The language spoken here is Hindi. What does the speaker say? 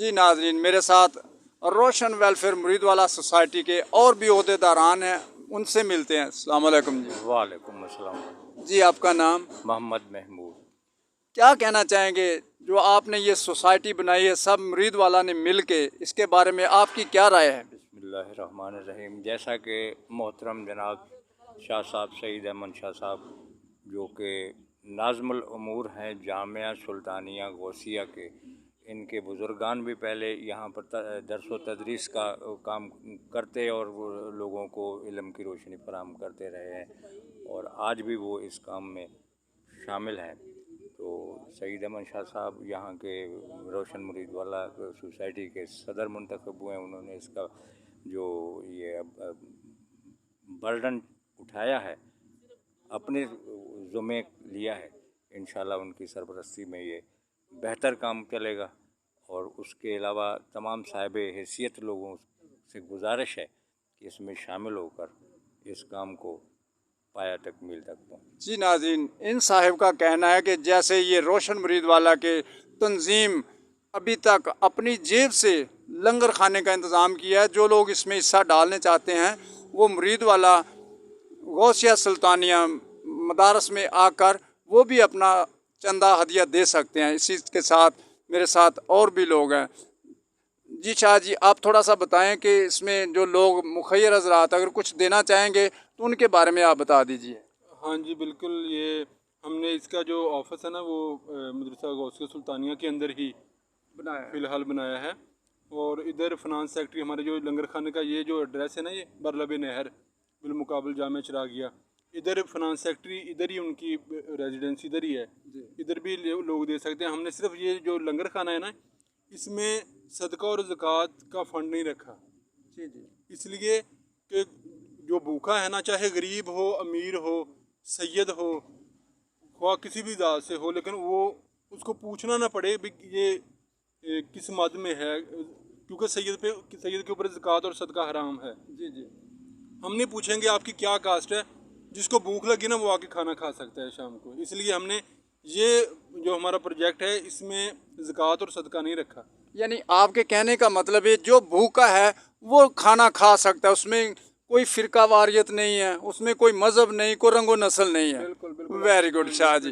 जी नाज़रीन, मेरे साथ रोशन वेलफेयर मुरीदवाला सोसाइटी के और भी ओहदेदारान हैं, उनसे मिलते हैं। अस्सलाम वालेकुम जी। वालेकुम अस्सलाम। जी, आपका नाम? मोहम्मद महमूद। क्या कहना चाहेंगे जो आपने ये सोसाइटी बनाई है सब मुरीदवाला ने मिल के, इसके बारे में आपकी क्या राय है? बिस्मिल्लाहिर्रहमानिर्रहीम। जैसा कि मोहतरम जनाब शाह साहब सईद अहमद शाह साहब जो कि नाज़मुल उमूर हैं जामिया सुल्तानिया गौसिया के, इनके बुज़ुर्गान भी पहले यहाँ पर दर्स व तदरीस का काम करते और वो लोगों को इल्म की रोशनी फराहम करते रहे हैं और आज भी वो इस काम में शामिल हैं। तो सईद अहमद शाह साहब यहाँ के रोशन मुरीदवाला सोसाइटी के सदर मुंतखब हुए हैं। उन्होंने इसका जो ये बर्डन उठाया है, अपने ज़ुम्मे लिया है, इंशाल्लाह उनकी सरपरस्ती में ये बेहतर काम चलेगा। और उसके अलावा तमाम साहिब हैसियत लोगों से गुजारिश है कि इसमें शामिल होकर इस काम को पाया तकमील तक पहुँचे। जी नाज़रीन, इन साहिब का कहना है कि जैसे ये रोशन मुरीदवाला के तंजीम अभी तक अपनी जेब से लंगर खाने का इंतज़ाम किया है, जो लोग इसमें हिस्सा डालने चाहते हैं वो मुरीदवाला गौसिया सुल्तानिया मदारस में आकर वो भी अपना चंदा हदिया दे सकते हैं। इसी के साथ मेरे साथ और भी लोग हैं। जी शाह जी, आप थोड़ा सा बताएं कि इसमें जो लोग मुखैर हज़रात अगर कुछ देना चाहेंगे तो उनके बारे में आप बता दीजिए। हाँ जी बिल्कुल, ये हमने इसका जो ऑफिस है ना वो मदरसा गौसिया सुल्तानिया के अंदर ही फ़िलहाल बनाया है। और इधर फ़िनांस सेक्रेटरी हमारे जो लंगर खाने का ये जो एड्रेस है ना, ये बरलब नहर बिलमुकाबल जामे चिरागिया, इधर फ़िनांस सेक्रेटरी इधर ही उनकी रेजिडेंसी इधर ही है। इधर भी लोग दे सकते हैं। हमने सिर्फ ये जो लंगर खाना है ना, इसमें सदका और ज़कात का फ़ंड नहीं रखा। जी जी, इसलिए कि जो भूखा है ना, चाहे गरीब हो, अमीर हो, सैयद हो, ख्वाह किसी भी ज़ात से हो, लेकिन वो उसको पूछना ना पड़े भी ये किस मद में है, क्योंकि सैयद के ऊपर ज़कात और सदका हराम है। जी जी, हम नहीं पूछेंगे आपकी क्या कास्ट है, जिसको भूख लगी ना वो आके खाना खा सकता है शाम को। इसलिए हमने ये जो हमारा प्रोजेक्ट है इसमें ज़कात और सदका नहीं रखा। यानी आपके कहने का मतलब है जो भूखा है वो खाना खा सकता है, उसमें कोई फ़िरका वारियत नहीं है, उसमें कोई मज़हब नहीं, कोई रंगो नस्ल नहीं है। बिल्कुल बिल्कुल, वेरी गुड शाह जी।